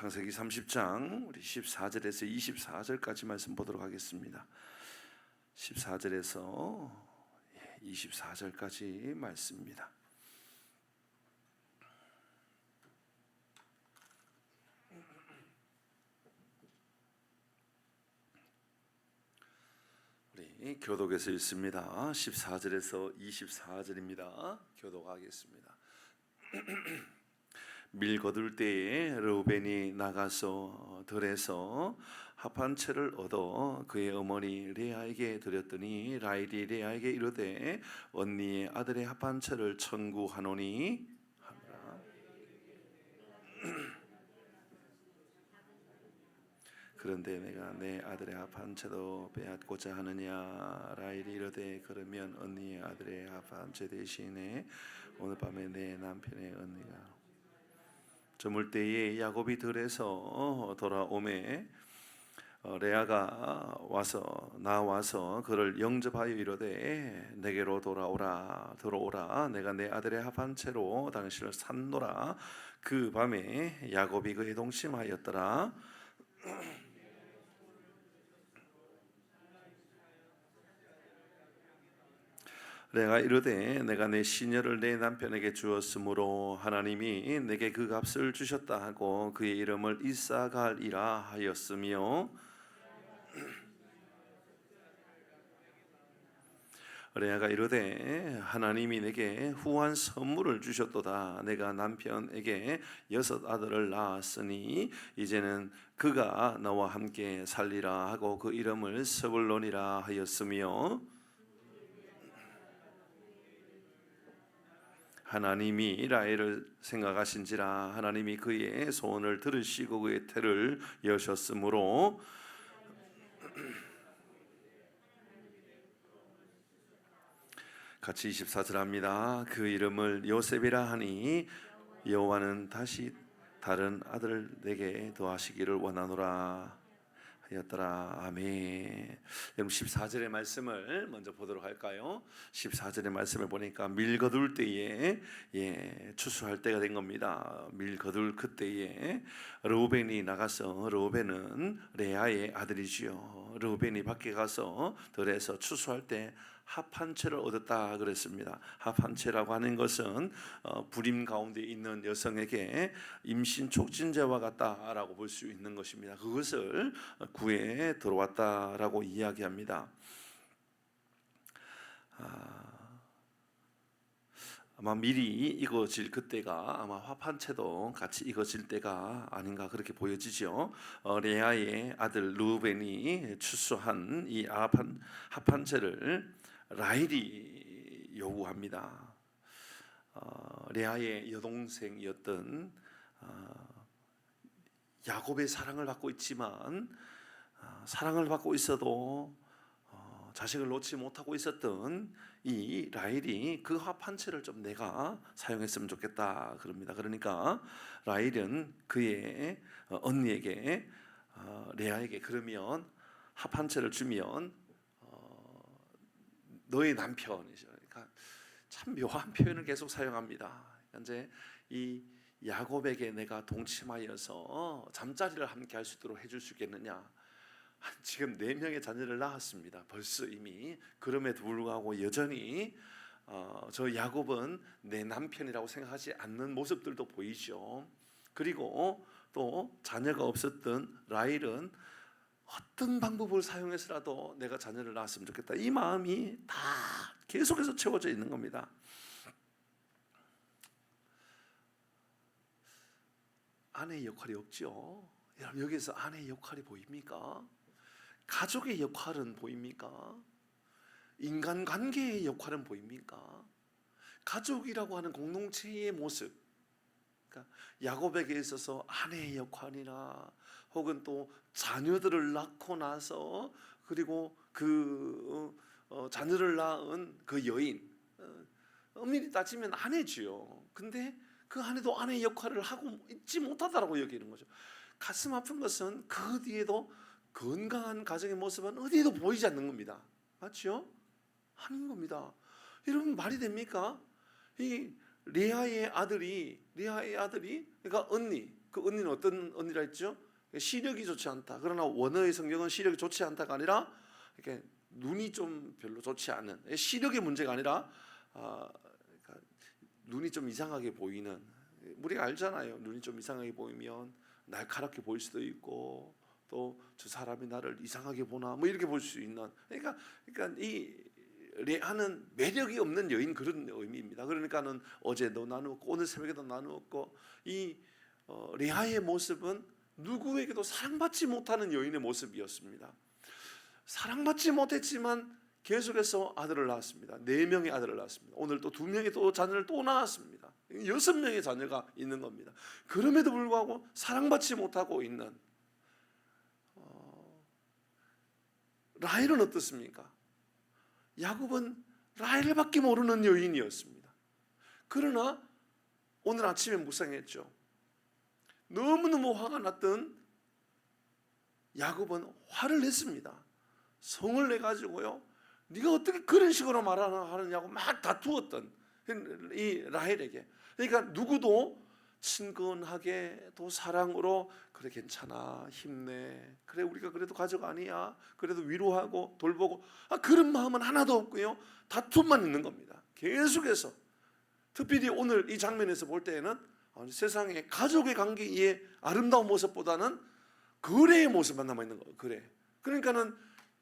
창세기 30장 우리 14절에서 24절까지 말씀 보도록 하겠습니다. 14절에서 24절까지 말씀입니다. 우리 교독에서 읽습니다. 14절에서 24절입니다. 교독하겠습니다. 밀 거둘 때에 르우벤이 나가서 들에서 합한 채를 얻어 그의 어머니 레아에게 드렸더니 라헬이 레아에게 이르되 언니의 아들의 합한 채를 청구하노니 하라. 그런데 내가 내 아들의 합한 채도 빼앗고자 하느냐. 라헬이 이르되 그러면 언니의 아들의 합한 채 대신에 오늘 밤에 내 남편의 언니가 저물 때에 야곱이 들에서 돌아오매 레아가 나와서 그를 영접하여 이르되 내게로 들어오라. 내가 내 아들의 합한 채로 당신을 샀노라. 그 밤에 야곱이 그에 동침하였더라. 내가 이르되 내가 내 시녀를 내 남편에게 주었으므로 하나님이 내게 그 값을 주셨다 하고 그의 이름을 이사갈이라 하였으며 레아가 이르되 하나님이 내게 후한 선물을 주셨도다. 내가 남편에게 6 아들을 낳았으니 이제는 그가 나와 함께 살리라 하고 그 이름을 스불론이라 하였으며 하나님이 라헬을 생각하신지라 하나님이 그의 소원을 들으시고 그의 태를 여셨으므로 같이 24절 합니다. 그 이름을 요셉이라 하니 여호와는 다시 다른 아들을 내게 더하시기를 원하노라 하였더라. 아멘. 여러분 14절의 말씀을 먼저 보도록 할까요? 14절의 말씀을 보니까 밀 거둘 때에 추수할 때가 된 겁니다. 밀 거둘 그때에 르우벤이 나가서 르우벤은 레아의 아들이지요. 르우벤이 밖에 가서 들에서 추수할 때 합한 채를 얻었다 그랬습니다. 합한 채라고 하는 것은 불임 가운데 있는 여성에게 임신 촉진제와 같다라고 볼 수 있는 것입니다. 그것을 구해 들어왔다라고 이야기합니다. 아마 밀이 익어질 그때가 아마 합한 채도 같이 익어질 때가 아닌가 그렇게 보여지죠. 레아의 아들 르우벤이 추수한 이 합한 채를 라헬이 요구합니다. 레아의 여동생이었던 야곱의 사랑을 받고 있지만 사랑을 받고 있어도 자식을 놓지 못하고 있었던 이 라헬이 그 합한 채를 좀 내가 사용했으면 좋겠다 그럽니다. 그러니까 라헬은 그의 언니에게 레아에게 그러면 합한 채를 주면 너의 남편이죠. 그러니까 참 묘한 표현을 계속 사용합니다. 이제 이 야곱에게 내가 동침하여서 잠자리를 함께 할 수 있도록 해줄 수 있겠느냐. 지금 4명의 자녀를 낳았습니다. 벌써 이미. 그럼에도 불구하고 여전히 저 야곱은 내 남편이라고 생각하지 않는 모습들도 보이죠. 그리고 또 자녀가 없었던 라헬은 어떤 방법을 사용해서라도 내가 자녀를 낳았으면 좋겠다. 이 마음이 다 계속해서 채워져 있는 겁니다. 아내의 역할이 없죠. 여러분 여기서 아내의 역할이 보입니까? 가족의 역할은 보입니까? 인간관계의 역할은 보입니까? 가족이라고 하는 공동체의 모습, 그러니까 야곱에게 있어서 아내의 역할이나 혹은 또 자녀들을 낳고 나서 그리고 그 자녀를 낳은 그 여인, 엄밀히 따지면 아내지요. 근데 그 아내도 아내의 역할을 하고 있지 못하다라고 여기는 거죠. 가슴 아픈 것은 그 뒤에도 건강한 가정의 모습은 어디에도 보이지 않는 겁니다. 맞죠? 아닌 겁니다. 여러분 말이 됩니까? 이 레아의 아들이 그러니까 언니, 그 언니는 어떤 언니라 했죠? 시력이 좋지 않다. 그러나 원어의 성경은 시력이 좋지 않다가 아니라 이렇게 눈이 좀 별로 좋지 않은, 시력의 문제가 아니라 그러니까 눈이 좀 이상하게 보이는, 우리가 알잖아요. 눈이 좀 이상하게 보이면 날카롭게 보일 수도 있고 또 저 사람이 나를 이상하게 보나 뭐 이렇게 볼 수 있는, 그러니까 이 레아는 매력이 없는 여인, 그런 의미입니다. 그러니까는 어제도 나누었고 오늘 새벽에도 나누었고, 이 레아의 모습은 누구에게도 사랑받지 못하는 여인의 모습이었습니다. 사랑받지 못했지만 계속해서 아들을 낳았습니다. 4명의 아들을 낳았습니다. 오늘 또 2명의 또 자녀를 또 낳았습니다. 6명의 자녀가 있는 겁니다. 그럼에도 불구하고 사랑받지 못하고 있는 라헬은 어떻습니까? 야곱은 라헬밖에 모르는 여인이었습니다. 그러나 오늘 아침에 묵상했죠. 너무너무 화가 났던 야곱은 화를 냈습니다. 성을 내가지고요, 네가 어떻게 그런 식으로 말하느냐고 막 다투었던 이 라헬에게, 그러니까 누구도 친근하게 또 사랑으로 그래 괜찮아 힘내, 그래 우리가 그래도 가족 아니야, 그래도 위로하고 돌보고, 그런 마음은 하나도 없고요, 다툼만 있는 겁니다. 계속해서. 특별히 오늘 이 장면에서 볼 때에는 세상에 가족의 관계의 아름다운 모습보다는 거래의 모습만 남아있는 거예요. 거래. 그러니까는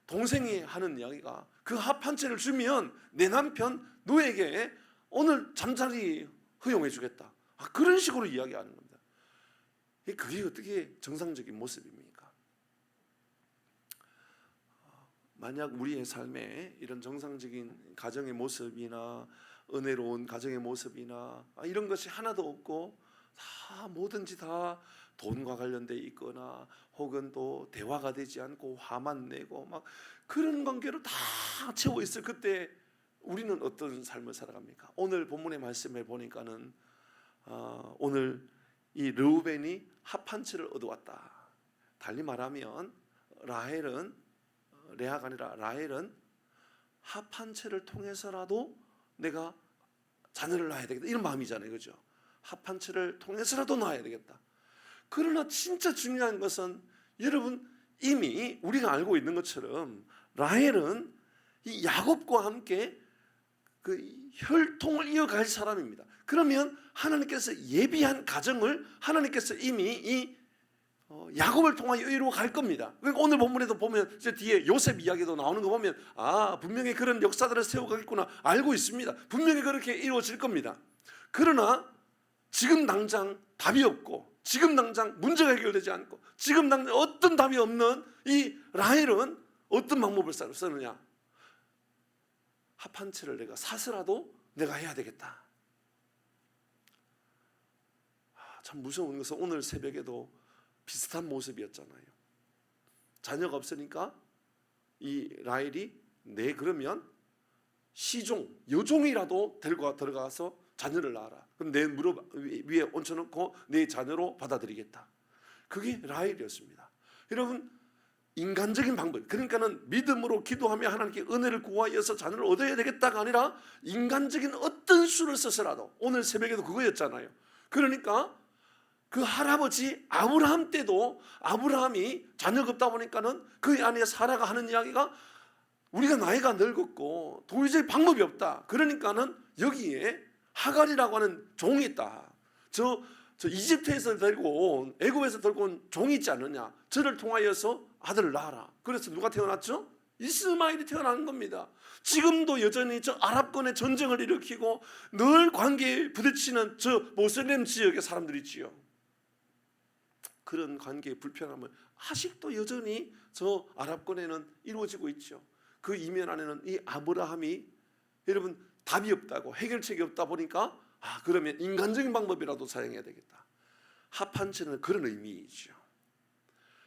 동생이 하는 이야기가, 그 합 한 채를 주면 내 남편 너에게 오늘 잠자리 허용해 주겠다, 그런 식으로 이야기하는 겁니다. 그게 어떻게 정상적인 모습입니까? 만약 우리의 삶에 이런 정상적인 가정의 모습이나 은혜로운 가정의 모습이나 이런 것이 하나도 없고 다 뭐든지 다 돈과 관련돼 있거나 혹은 또 대화가 되지 않고 화만 내고 막 그런 관계로 다 채워 있을 그때 우리는 어떤 삶을 살아갑니까? 오늘 본문의 말씀을 보니까는 오늘 이 르우벤이 합 한 채를 얻어왔다. 달리 말하면 라헬은, 레아가 아니라 라헬은 합 한 채를 통해서라도 내가 자녀를 낳아야 되겠다, 이런 마음이잖아요. 그죠? 합 한 채를 통해서라도 낳아야 되겠다. 그러나 진짜 중요한 것은 여러분, 이미 우리가 알고 있는 것처럼 라헬은 이 야곱과 함께 그 혈통을 이어갈 사람입니다. 그러면 하나님께서 예비한 가정을 하나님께서 이미 이 야곱을 통하여 이루어 갈 겁니다. 그러니까 오늘 본문에도 보면 이제 뒤에 요셉 이야기도 나오는 거 보면 분명히 그런 역사들을 세워가겠구나 알고 있습니다. 분명히 그렇게 이루어질 겁니다. 그러나 지금 당장 답이 없고, 지금 당장 문제가 해결되지 않고, 지금 당장 어떤 답이 없는 이 라헬은 어떤 방법을 쓰느냐? 합 한 채를 내가 사서라도 내가 해야 되겠다. 참 무서운 것은 오늘 새벽에도 비슷한 모습이었잖아요. 자녀가 없으니까 이 라헬이 그러면 시종, 여종이라도 데리고 들어가서 자녀를 낳아라. 그럼 내 무릎 위에 얹혀놓고 내 자녀로 받아들이겠다. 그게 라헬이었습니다. 여러분, 인간적인 방법, 그러니까는 믿음으로 기도하며 하나님께 은혜를 구하여서 자녀를 얻어야 되겠다가 아니라 인간적인 어떤 수를 써서라도, 오늘 새벽에도 그거였잖아요. 그러니까 그 할아버지 아브라함 때도 아브라함이 자녀가 없다 보니까는 그 안에 사라가 하는 이야기가 우리가 나이가 늙었고 도저히 방법이 없다. 그러니까는 여기에 하갈이라고 하는 종이 있다. 저 이집트에서 들고 온, 애굽에서 들고 온 종이 있지 않느냐. 저를 통하여서 아들을 낳아라. 그래서 누가 태어났죠? 이스마엘이 태어난 겁니다. 지금도 여전히 저 아랍권의 전쟁을 일으키고 늘 관계에 부딪히는 저 모슬렘 지역의 사람들이 있지요. 그런 관계의 불편함을 아직도 여전히 저 아랍권에는 이루어지고 있죠. 그 이면 안에는 이 아브라함이 여러분 답이 없다고, 해결책이 없다 보니까 그러면 인간적인 방법이라도 사용해야 되겠다. 합한 채는 그런 의미이죠.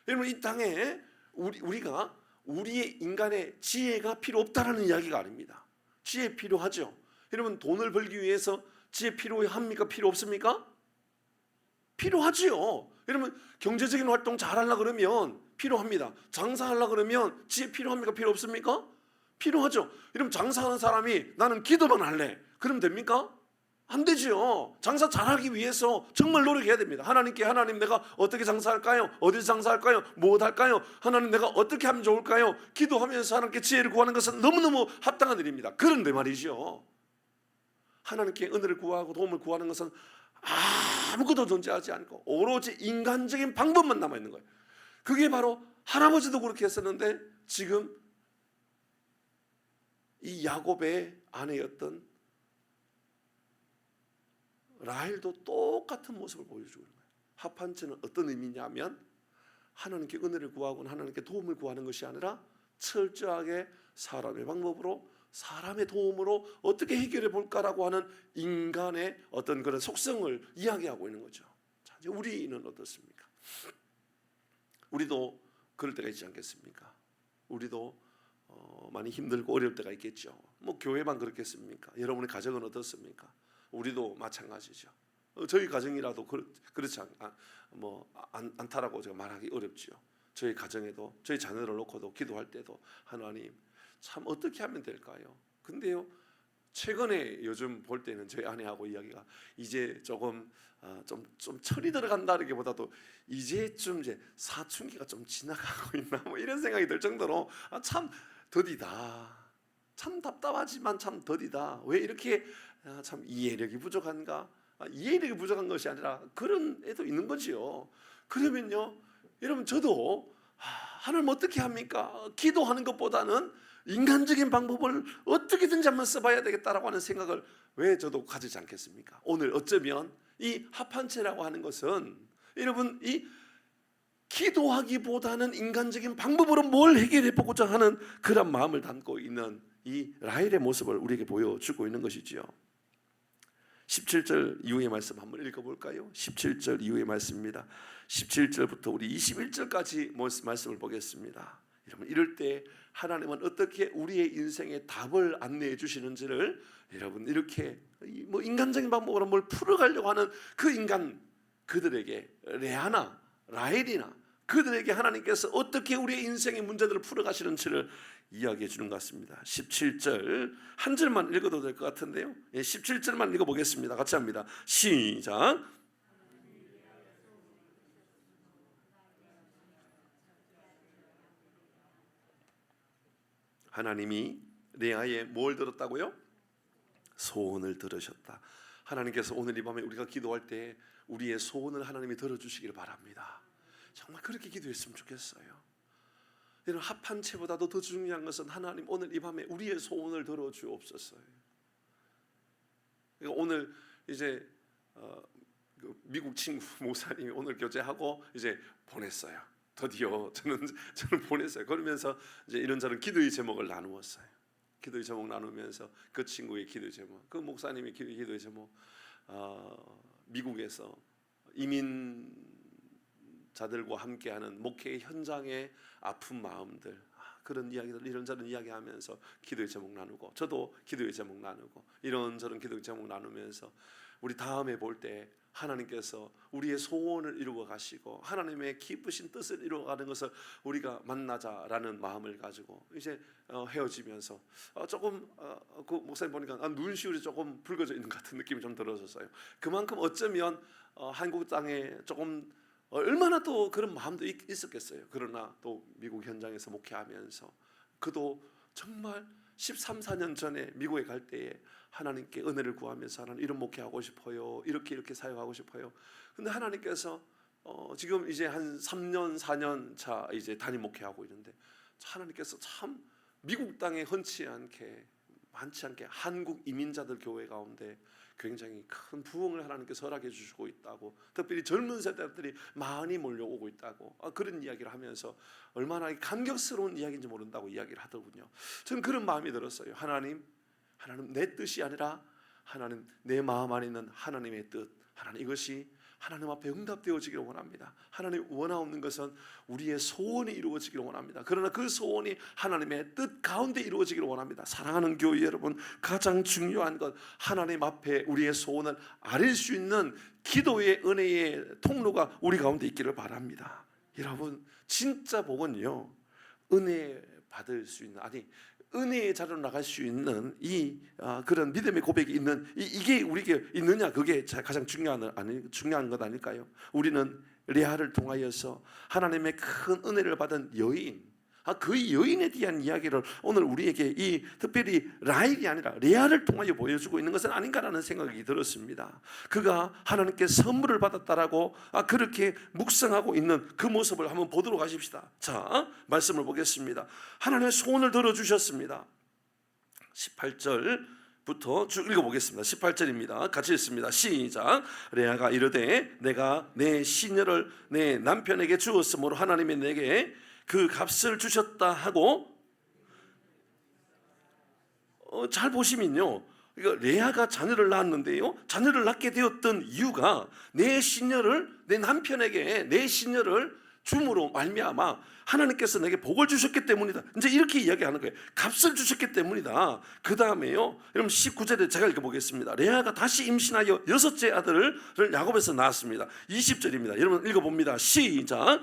여러분, 이 땅에 우리가 우리의 인간의 지혜가 필요 없다라는 이야기가 아닙니다. 지혜 필요하죠. 여러분, 돈을 벌기 위해서 지혜 필요합니까? 필요 없습니까? 필요하지요. 여러분, 경제적인 활동 잘하려고 그러면 필요합니다. 장사하려고 그러면 지혜 필요합니까? 필요 없습니까? 필요하죠. 여러분, 장사하는 사람이 나는 기도만 할래, 그러면 됩니까? 안 되죠. 장사 잘하기 위해서 정말 노력해야 됩니다. 하나님께 하나님 내가 어떻게 장사할까요? 어디서 장사할까요? 무엇 할까요? 하나님 내가 어떻게 하면 좋을까요? 기도하면서 하나님께 지혜를 구하는 것은 너무너무 합당한 일입니다. 그런데 말이죠, 하나님께 은혜를 구하고 도움을 구하는 것은 아무것도 존재하지 않고 오로지 인간적인 방법만 남아있는 거예요. 그게 바로 할아버지도 그렇게 했었는데 지금 이 야곱의 아내였던 라헬도 똑같은 모습을 보여주고 있는 거예요. 합한체는 어떤 의미냐면 하나님께 은혜를 구하고 하나님께 도움을 구하는 것이 아니라 철저하게 사람의 방법으로 사람의 도움으로 어떻게 해결해 볼까라고 하는 인간의 어떤 그런 속성을 이야기하고 있는 거죠. 자, 이제 우리는 어떻습니까? 우리도 그럴 때가 있지 않겠습니까? 우리도 많이 힘들고 어려울 때가 있겠죠. 뭐 교회만 그렇겠습니까? 여러분의 가정은 어떻습니까? 우리도 마찬가지죠. 저희 가정이라도 그렇지 않다라고 제가 말하기 어렵죠. 저희 가정에도 저희 자녀를 놓고도 기도할 때도 하나님 참 어떻게 하면 될까요? 근데요, 최근에 요즘 볼 때는 저희 아내하고 이야기가 이제 조금 좀 철이 들어간다기보다도 이제쯤 이제 사춘기가 좀 지나가고 있나 뭐 이런 생각이 들 정도로 참 더디다. 참 답답하지만 참 더디다. 왜 이렇게 참 이해력이 부족한가? 이해력이 부족한 것이 아니라 그런 애도 있는 거지요. 그러면요, 여러분 저도 하나님 어떻게 합니까? 기도하는 것보다는 인간적인 방법을 어떻게든지 한번 써봐야 되겠다라고 하는 생각을 왜 저도 가지지 않겠습니까? 오늘 어쩌면 이 합한체라고 하는 것은 여러분 이 기도하기보다는 인간적인 방법으로 뭘 해결해 보고자 하는 그런 마음을 담고 있는 이 라헬의 모습을 우리에게 보여주고 있는 것이지요. 17절 이후의 말씀 한번 읽어볼까요? 17절 이후의 말씀입니다. 17절부터 우리 21절까지 말씀을 보겠습니다. 여러분 이럴 때 하나님은 어떻게 우리의 인생에 답을 안내해 주시는지를 여러분 이렇게 뭐 인간적인 방법으로 뭘 풀어가려고 하는 그 인간 그들에게 레아나 라헬이나 그들에게 하나님께서 어떻게 우리의 인생의 문제들을 풀어가시는지를 이야기해 주는 것 같습니다. 17절 한 절만 읽어도 될 것 같은데요. 17절만 읽어보겠습니다. 같이 합니다. 시작. 하나님이 레아의 뭘 들었다고요? 소원을 들으셨다. 하나님께서 오늘 이 밤에 우리가 기도할 때 우리의 소원을 하나님이 들어주시기를 바랍니다. 정말 그렇게 기도했으면 좋겠어요. 여러분 합한체보다도 더 중요한 것은 하나님 오늘 이 밤에 우리의 소원을 들어주옵소서. 오늘 이제 미국 친구 목사님이 오늘 교제하고 이제 보냈어요. 드디어 저는 보냈어요. 그러면서 이제 이런저런 기도의 제목을 나누었어요. 기도의 제목 나누면서 그 친구의 기도의 제목, 그 목사님의 기도의 제목, 미국에서 이민자들과 함께하는 목회 현장의 아픈 마음들, 그런 이야기들 이런저런 이야기하면서 기도의 제목 나누고 저도 기도의 제목 나누고 이런저런 기도의 제목 나누면서 우리 다음에 볼 때 하나님께서 우리의 소원을 이루어 가시고 하나님의 기쁘신 뜻을 이루어가는 것을 우리가 만나자라는 마음을 가지고 이제 헤어지면서 조금 그 목사님 보니까 눈시울이 조금 붉어져 있는 것 같은 느낌이 좀 들었었어요. 그만큼 어쩌면 한국 땅에 조금 얼마나 또 그런 마음도 있었겠어요. 그러나 또 미국 현장에서 목회하면서 그도 정말 13, 14년 전에 미국에 갈 때에 하나님께 은혜를 구하면서 하나님 이런 목회하고 싶어요. 이렇게 사역하고 싶어요. 근데 하나님께서 지금 이제 한 3년, 4년 차 이제 단임 목회하고 있는데 하나님께서 참 미국 땅에 많지 않게 한국 이민자들 교회 가운데 굉장히 큰 부흥을 하나님께서 허락해 주시고 있다고, 특별히 젊은 세대들이 많이 몰려오고 있다고 그런 이야기를 하면서 얼마나 감격스러운 이야기인지 모른다고 이야기를 하더군요. 저는 그런 마음이 들었어요. 하나님 내 뜻이 아니라 하나님 내 마음 안에 있는 하나님의 뜻, 하나님 이것이 하나님 앞에 응답되어지기를 원합니다. 하나님 원하옵는 것은 우리의 소원이 이루어지기를 원합니다. 그러나 그 소원이 하나님의 뜻 가운데 이루어지기를 원합니다. 사랑하는 교회 여러분, 가장 중요한 것 하나님 앞에 우리의 소원을 아릴 수 있는 기도의 은혜의 통로가 우리 가운데 있기를 바랍니다. 여러분 진짜 복은요 은혜 받을 수 있는 은혜의 자리로 나갈 수 있는 그런 믿음의 고백이 있는 이게 우리에게 있느냐, 그게 가장 중요한 것 아닐까요? 우리는 레아를 통하여서 하나님의 큰 은혜를 받은 여인, 그 여인에 대한 이야기를 오늘 우리에게 특별히 라헬이 아니라 레아를 통하여 보여주고 있는 것은 아닌가라는 생각이 들었습니다. 그가 하나님께 선물을 받았다라고 그렇게 묵상하고 있는 그 모습을 한번 보도록 하십시다. 자, 말씀을 보겠습니다. 하나님의 소원을 들어주셨습니다. 18절부터 쭉 읽어보겠습니다. 18절입니다. 같이 읽습니다. 시작. 레아가 이르되 내가 내 시녀를 내 남편에게 주었으므로 하나님이 내게 그 값을 주셨다 하고, 잘 보시면요, 레아가 자녀를 낳았는데요, 자녀를 낳게 되었던 이유가 내 남편에게 내 시녀를 줌으로 말미암아 하나님께서 내게 복을 주셨기 때문이다. 이제 이렇게 이야기하는 거예요. 값을 주셨기 때문이다. 그 다음에요, 여러분 19절에 제가 읽어보겠습니다. 레아가 다시 임신하여 6째 아들을 야곱에서 낳았습니다. 20절입니다. 여러분 읽어봅니다. 시작.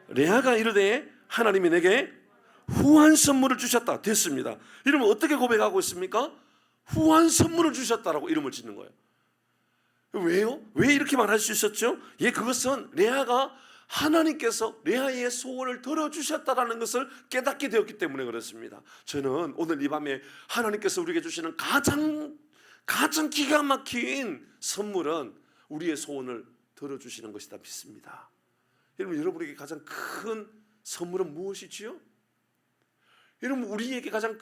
레아가 이르되 하나님이 내게 후한 선물을 주셨다. 됐습니다. 이러면 어떻게 고백하고 있습니까? 후한 선물을 주셨다라고 이름을 짓는 거예요. 왜요? 왜 이렇게 말할 수 있었죠? 그것은 레아가 하나님께서 레아의 소원을 들어주셨다라는 것을 깨닫게 되었기 때문에 그렇습니다. 저는 오늘 이 밤에 하나님께서 우리에게 주시는 가장 기가 막힌 선물은 우리의 소원을 들어주시는 것이다 믿습니다. 여러분에게 가장 큰 선물은 무엇이지요? 여러분, 우리에게 가장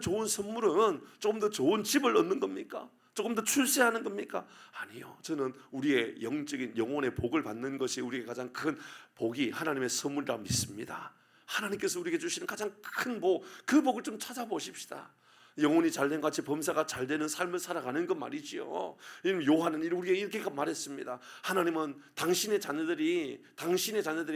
좋은 선물은 조금 더 좋은 집을 얻는 겁니까? 조금 더 출세하는 겁니까? 아니요. 저는 우리의 영적인 영혼의 복을 받는 것이 우리에게 가장 큰 복이 하나님의 선물이라 믿습니다. 하나님께서 우리에게 주시는 가장 큰 복, 그 복을 좀 찾아보십시다. 영혼이 잘된 같이 범사가 잘되는 삶을 살아가는 것 말이지요. 요한은 우리에게 이렇게 말했습니다. 하나님은 당신의 자녀들이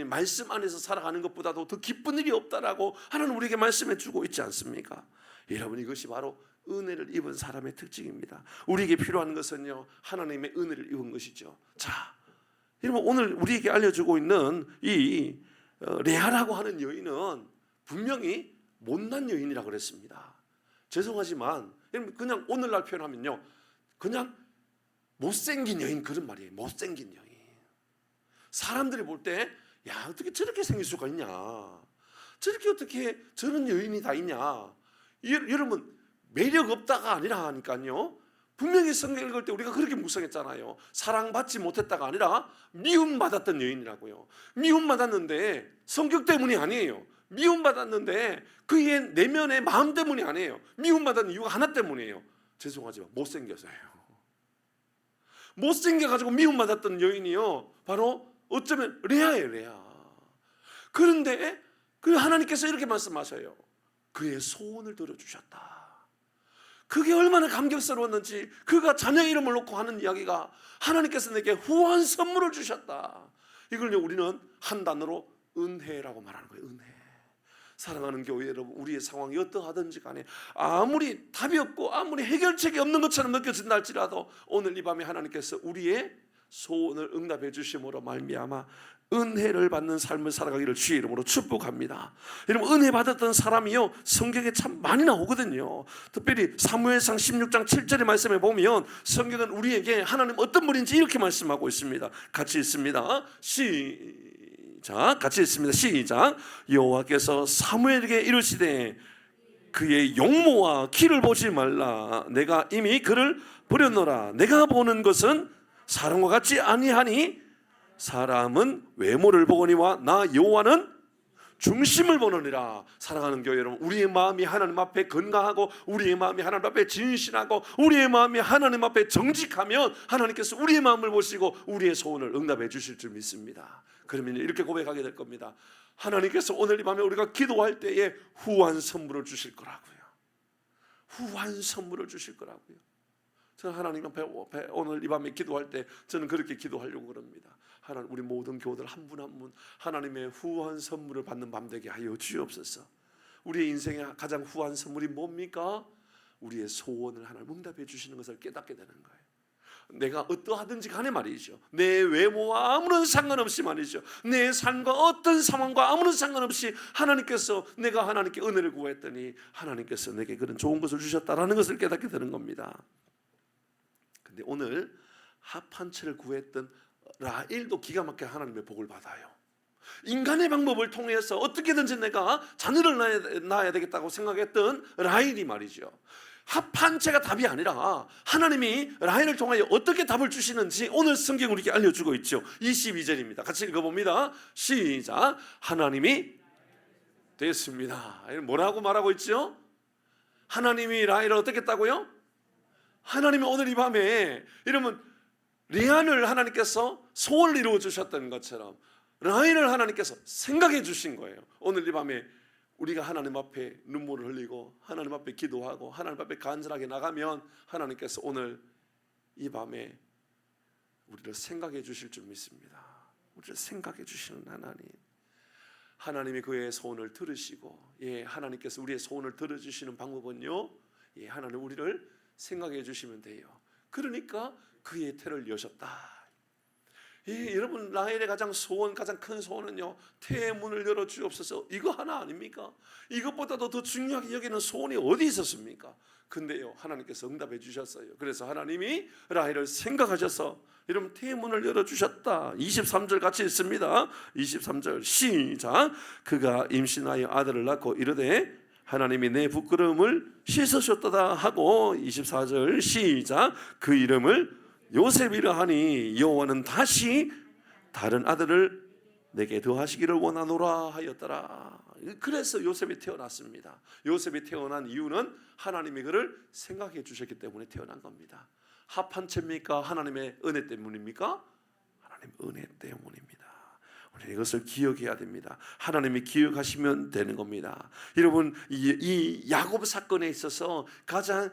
말씀 안에서 살아가는 것보다도 더 기쁜 일이 없다라고 하나님 우리에게 말씀해 주고 있지 않습니까? 여러분, 이것이 바로 은혜를 입은 사람의 특징입니다. 우리에게 필요한 것은요, 하나님의 은혜를 입은 것이죠. 자, 여러분, 오늘 우리에게 알려주고 있는 이 레아라고 하는 여인은 분명히 못난 여인이라고 그랬습니다. 죄송하지만 그냥 오늘날 표현하면요, 그냥 못생긴 여인, 그런 말이에요. 못생긴 여인. 사람들이 볼 때 야, 어떻게 저렇게 생길 수가 있냐, 저렇게 어떻게 저런 여인이 다 있냐. 여러분, 매력 없다가 아니라 하니까요, 분명히 성경 읽을 때 우리가 그렇게 묵상했잖아요. 사랑받지 못했다가 아니라 미움받았던 여인이라고요. 미움받았는데 성격 때문이 아니에요. 미움받았는데 그의 내면의 마음 때문이 아니에요. 미움받은 이유가 하나 때문이에요. 죄송하지만 못생겨서요. 못생겨가지고 미움받았던 여인이요, 바로 어쩌면 레아예요. 레아. 그런데 그 하나님께서 이렇게 말씀하셔요. 그의 소원을 들어주셨다. 그게 얼마나 감격스러웠는지, 그가 자녀 이름을 놓고 하는 이야기가 하나님께서 내게 후한 선물을 주셨다. 이걸 우리는 한 단어로 은혜라고 말하는 거예요. 은혜. 사랑하는 교회 여러분, 우리의 상황이 어떠하든지 간에 아무리 답이 없고 아무리 해결책이 없는 것처럼 느껴진다 할지라도 오늘 이 밤에 하나님께서 우리의 소원을 응답해 주심으로 말미암아 은혜를 받는 삶을 살아가기를 주의 이름으로 축복합니다. 여러분, 은혜 받았던 사람이요, 성경에 참 많이 나오거든요. 특별히 사무엘상 16장 7절의 말씀에 보면 성경은 우리에게 하나님 어떤 분인지 이렇게 말씀하고 있습니다. 같이 읽습니다. 같이 읽습니다. 시작. 여호와께서 사무엘에게 이르시되 그의 용모와 키를 보지 말라. 내가 이미 그를 버렸노라. 내가 보는 것은 사람과 같지 아니하니 사람은 외모를 보거니와 나 여호와는 중심을 보느니라. 사랑하는 교회 여러분, 우리의 마음이 하나님 앞에 건강하고 우리의 마음이 하나님 앞에 진실하고 우리의 마음이 하나님 앞에 정직하면 하나님께서 우리의 마음을 보시고 우리의 소원을 응답해 주실 줄 믿습니다. 그러면 이렇게 고백하게 될 겁니다. 하나님께서 오늘 이 밤에 우리가 기도할 때에 후한 선물을 주실 거라고요. 후한 선물을 주실 거라고요. 저는 하나님 앞에 오늘 이 밤에 기도할 때 저는 그렇게 기도하려고 그럽니다. 하나님, 우리 모든 교우들 한 분 한 분 하나님의 후한 선물을 받는 밤 되게 하여 주옵소서. 우리의 인생의 가장 후한 선물이 뭡니까? 우리의 소원을 하나님 응답해 주시는 것을 깨닫게 되는 거예요. 내가 어떠하든지 간에 말이죠, 내 외모와 아무런 상관없이 말이죠, 내 삶과 어떤 상황과 아무런 상관없이 하나님께서, 내가 하나님께 은혜를 구했더니 하나님께서 내게 그런 좋은 것을 주셨다라는 것을 깨닫게 되는 겁니다. 근데 오늘 합한 채를 구했던 라헬도 기가 막히게 하나님의 복을 받아요. 인간의 방법을 통해서 어떻게든지 내가 자녀를 낳아야 되겠다고 생각했던 라헬이 말이죠, 합한 채가 답이 아니라 하나님이 라헬을 통하여 어떻게 답을 주시는지 오늘 성경 우리에게 알려주고 있죠. 22절입니다. 같이 읽어봅니다. 시작. 하나님이 됐습니다. 뭐라고 말하고 있죠? 하나님이 라헬을 어떻게 했다고요? 하나님이 오늘 이 밤에, 이러면 레아를 하나님께서 소원을 이루어 주셨던 것처럼 라헬을 하나님께서 생각해 주신 거예요. 오늘 이 밤에 우리가 하나님 앞에 눈물을 흘리고 하나님 앞에 기도하고 하나님 앞에 간절하게 나가면 하나님께서 오늘 이 밤에 우리를 생각해 주실 줄 믿습니다. 우리를 생각해 주시는 하나님, 하나님이 그의 소원을 들으시고, 하나님께서 우리의 소원을 들어주시는 방법은요, 하나님 우리를 생각해 주시면 돼요. 그러니까 그의 태를 여셨다. 여러분, 라헬의 가장 큰 소원은요, 태의 문을 열어 주옵소서, 이거 하나 아닙니까? 이것보다도 더 중요하게 여기는 소원이 어디 있었습니까? 근데요, 하나님께서 응답해 주셨어요. 그래서 하나님이 라헬을 생각하셔서 여러분 태의 문을 열어 주셨다. 23절 같이 읽습니다. 23절 시작. 그가 임신하여 아들을 낳고 이르되 하나님이 내 부끄러움을 씻으셨도다 하고, 24절 시작. 그 이름을 요셉이라 하니 여호와는 다시 다른 아들을 내게 더하시기를 원하노라 하였더라. 그래서 요셉이 태어났습니다. 요셉이 태어난 이유는 하나님이 그를 생각해 주셨기 때문에 태어난 겁니다. 합한 채입니까? 하나님의 은혜 때문입니까? 하나님 은혜 때문입니다. 우리 이것을 기억해야 됩니다. 하나님이 기억하시면 되는 겁니다. 여러분, 이 야곱 사건에 있어서 가장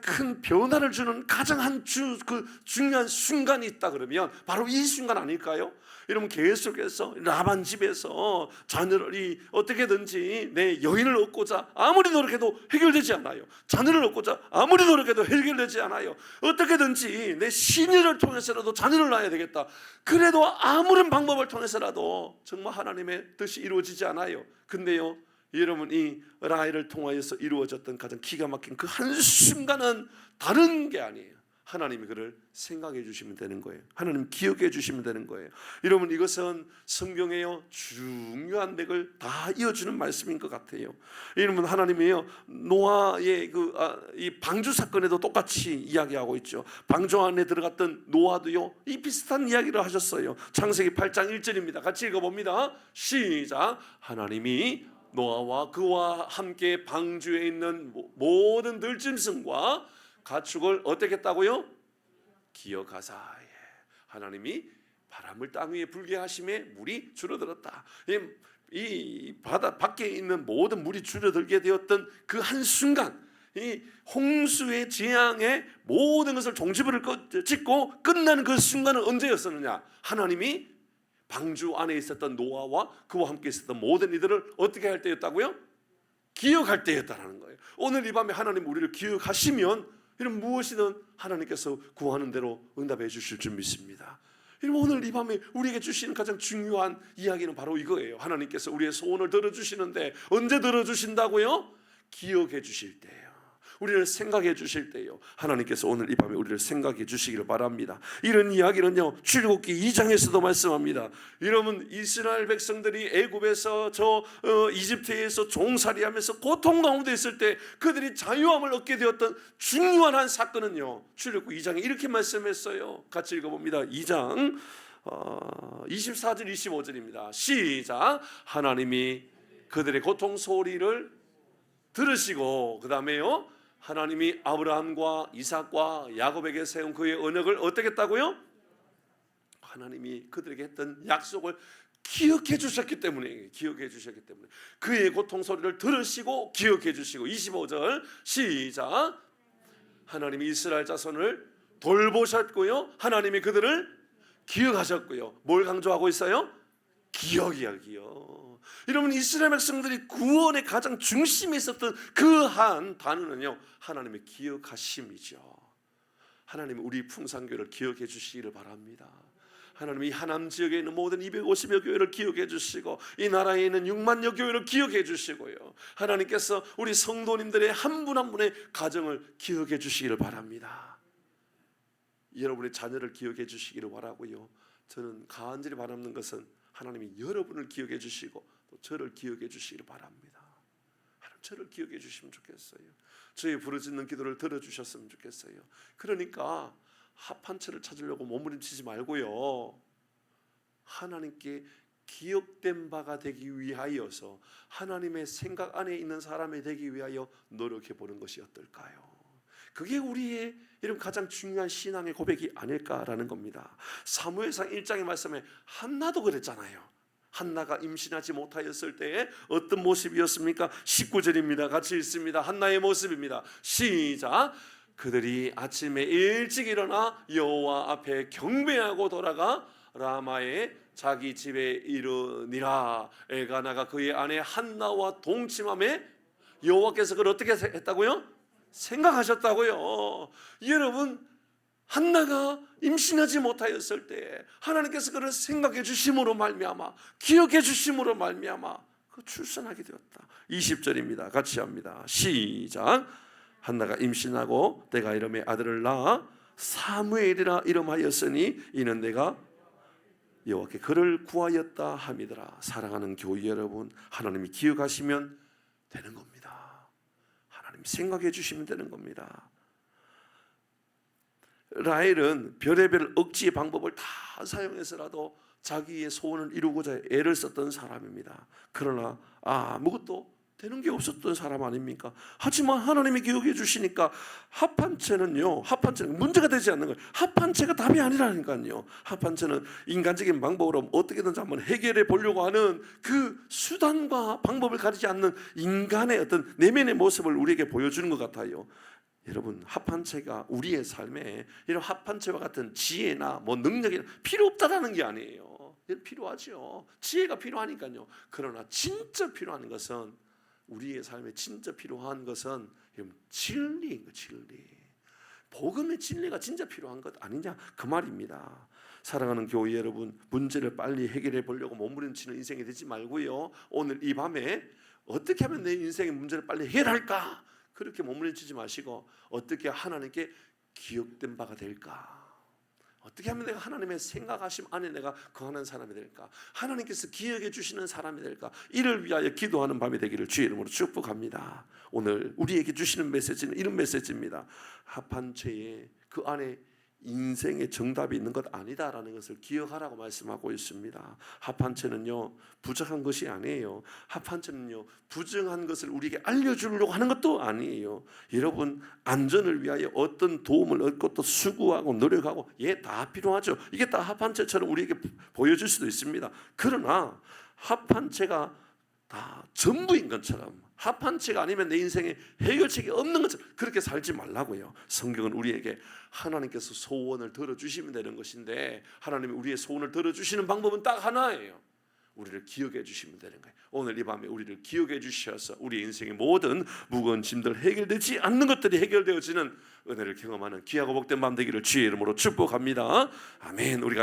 큰 변화를 주는 가장 중요한 순간이 있다 그러면 바로 이 순간 아닐까요? 여러분, 계속해서 라반 집에서 자녀를 어떻게든지 내 여인을 얻고자 아무리 노력해도 해결되지 않아요. 자녀를 얻고자 아무리 노력해도 해결되지 않아요. 어떻게든지 내 시녀를 통해서라도 자녀를 낳아야 되겠다. 그래도 아무런 방법을 통해서라도 정말 하나님의 뜻이 이루어지지 않아요. 근데요, 여러분, 이 라헬을 통하여서 이루어졌던 가장 기가 막힌 그 한순간은 다른 게 아니에요. 하나님이 그를 생각해 주시면 되는 거예요. 하나님 기억해 주시면 되는 거예요. 여러분, 이것은 성경에요 중요한 맥을 다 이어주는 말씀인 것 같아요. 여러분, 하나님이요 노아의 이 방주 사건에도 똑같이 이야기하고 있죠. 방주 안에 들어갔던 노아도요 이 비슷한 이야기를 하셨어요. 창세기 8장 1절입니다. 같이 읽어봅니다. 시작. 하나님이 노아와 그와 함께 방주에 있는 모든 들짐승과 가축을 어떻게 했다고요? 기억하사. 하나님이 바람을 땅 위에 불게 하심에 물이 줄어들었다. 이 바다 밖에 있는 모든 물이 줄어들게 되었던 그 한순간, 이 홍수의 재앙의 모든 것을 종지부를 찍고 끝나는 그 순간은 언제였었느냐? 하나님이 방주 안에 있었던 노아와 그와 함께 있었던 모든 이들을 어떻게 할 때였다고요? 기억할 때였다는 거예요. 오늘 이 밤에 하나님 우리를 기억하시면 이런 무엇이든 하나님께서 구하는 대로 응답해 주실 줄 믿습니다. 오늘 이 밤에 우리에게 주시는 가장 중요한 이야기는 바로 이거예요. 하나님께서 우리의 소원을 들어주시는데 언제 들어주신다고요? 기억해 주실 때예요. 우리를 생각해 주실 때요. 하나님께서 오늘 이 밤에 우리를 생각해 주시기를 바랍니다. 이런 이야기는요 출애굽기 2장에서도 말씀합니다. 여러분, 이스라엘 백성들이 애굽에서 이집트에서 종살이하면서 고통 가운데 있을 때 그들이 자유함을 얻게 되었던 중요한 한 사건은요 출애굽기 2장에 이렇게 말씀했어요. 같이 읽어봅니다. 2장 24절 25절입니다. 시작. 하나님이 그들의 고통 소리를 들으시고, 그 다음에요 하나님이 아브라함과 이삭과 야곱에게 세운 그의 언약을 어떻게 했다고요? 하나님이 그들에게 했던 약속을 기억해 주셨기 때문에, 그의 고통 소리를 들으시고 기억해 주시고. 25절 시작. 하나님이 이스라엘 자손을 돌보셨고요, 하나님이 그들을 기억하셨고요. 뭘 강조하고 있어요? 기억이야, 기억. 여러분, 이스라엘 백성들이 구원의 가장 중심에 있었던 그 한 단어는요 하나님의 기억하심이죠. 하나님 우리 풍산교회를 기억해 주시기를 바랍니다. 하나님 이 하남 지역에 있는 모든 250여 교회를 기억해 주시고 이 나라에 있는 6만여 교회를 기억해 주시고요. 하나님께서 우리 성도님들의 한 분 한 분의 가정을 기억해 주시기를 바랍니다. 여러분의 자녀를 기억해 주시기를 바라고요. 저는 간절히 바라는 것은 하나님이 여러분을 기억해 주시고 또 저를 기억해 주시기를 바랍니다. 하나님 저를 기억해 주시면 좋겠어요. 저의 부르짖는 기도를 들어주셨으면 좋겠어요. 그러니까 합한 채를 찾으려고 몸부림치지 말고요. 하나님께 기억된 바가 되기 위하여서 하나님의 생각 안에 있는 사람이 되기 위하여 노력해 보는 것이 어떨까요? 그게 우리의 이런 가장 중요한 신앙의 고백이 아닐까라는 겁니다. 사무엘상 1장의 말씀에 한나도 그랬잖아요. 한나가 임신하지 못하였을 때에 어떤 모습이었습니까? 19절입니다. 같이 읽습니다. 한나의 모습입니다. 시작. 그들이 아침에 일찍 일어나 여호와 앞에 경배하고 돌아가 라마의 자기 집에 이르니라. 엘가나가 그의 아내 한나와 동침함에 여호와께서 그를 어떻게 했다고요? 생각하셨다고요. 여러분, 한나가 임신하지 못하였을 때 하나님께서 그를 생각해 주심으로 말미암아, 기억해 주심으로 말미암아 그 출산하게 되었다. 20절입니다. 같이 합니다. 시작. 한나가 임신하고 때가 이름에 아들을 낳아 사무엘이라 이름하였으니 이는 내가 여호와께 그를 구하였다 함이더라. 사랑하는 교회 여러분, 하나님이 기억하시면 되는 겁니다. 하나님이 생각해 주시면 되는 겁니다. 라헬은 별의별 억지의 방법을 다 사용해서라도 자기의 소원을 이루고자 애를 썼던 사람입니다. 그러나 아무것도 되는 게 없었던 사람 아닙니까? 하지만 하나님이 기억해 주시니까 합한채는 문제가 되지 않는 거예요. 합한채가 답이 아니라니까요. 합한채는 인간적인 방법으로 어떻게든지 한번 해결해 보려고 하는 그 수단과 방법을 가리지 않는 인간의 어떤 내면의 모습을 우리에게 보여주는 것 같아요. 여러분, 합한채가 우리의 삶에 이런 합한채와 같은 지혜나 능력이 필요 없다라는 게 아니에요. 필요하죠. 지혜가 필요하니까요. 그러나 진짜 필요한 것은, 우리의 삶에 진짜 필요한 것은 진리인 거, 진리. 복음의 진리가 진짜 필요한 것 아니냐, 그 말입니다. 사랑하는 교회 여러분, 문제를 빨리 해결해 보려고 몸부림치는 인생이 되지 말고요. 오늘 이 밤에 어떻게 하면 내 인생의 문제를 빨리 해결할까? 그렇게 몸부림치지 마시고 어떻게 하나님께 기억된 바가 될까? 어떻게 하면 내가 하나님의 생각하심 안에 내가 거하는 사람이 될까? 하나님께서 기억해 주시는 사람이 될까? 이를 위하여 기도하는 밤이 되기를 주의 이름으로 축복합니다. 오늘 우리에게 주시는 메시지는 이런 메시지입니다. 합한 채에 그 안에 인생의 정답이 있는 것 아니다라는 것을 기억하라고 말씀하고 있습니다. 합한 채는요, 부정한 것이 아니에요. 합한 채는요, 부정한 것을 우리에게 알려주려고 하는 것도 아니에요. 여러분, 안전을 위하여 어떤 도움을 얻고 또 수고하고 노력하고 다 필요하죠. 이게 다 합한 채처럼 우리에게 보여줄 수도 있습니다. 그러나 합한 채가 다 전부인 것처럼, 합한 채가 아니면 내 인생에 해결책이 없는 것처럼 그렇게 살지 말라고요. 성경은 우리에게 하나님께서 소원을 들어주시면 되는 것인데, 하나님이 우리의 소원을 들어주시는 방법은 딱 하나예요. 우리를 기억해 주시면 되는 거예요. 오늘 이 밤에 우리를 기억해 주셔서 우리 인생의 모든 무거운 짐들, 해결되지 않는 것들이 해결되어지는 은혜를 경험하는 귀하고 복된 밤 되기를 주의 이름으로 축복합니다. 아멘. 우리가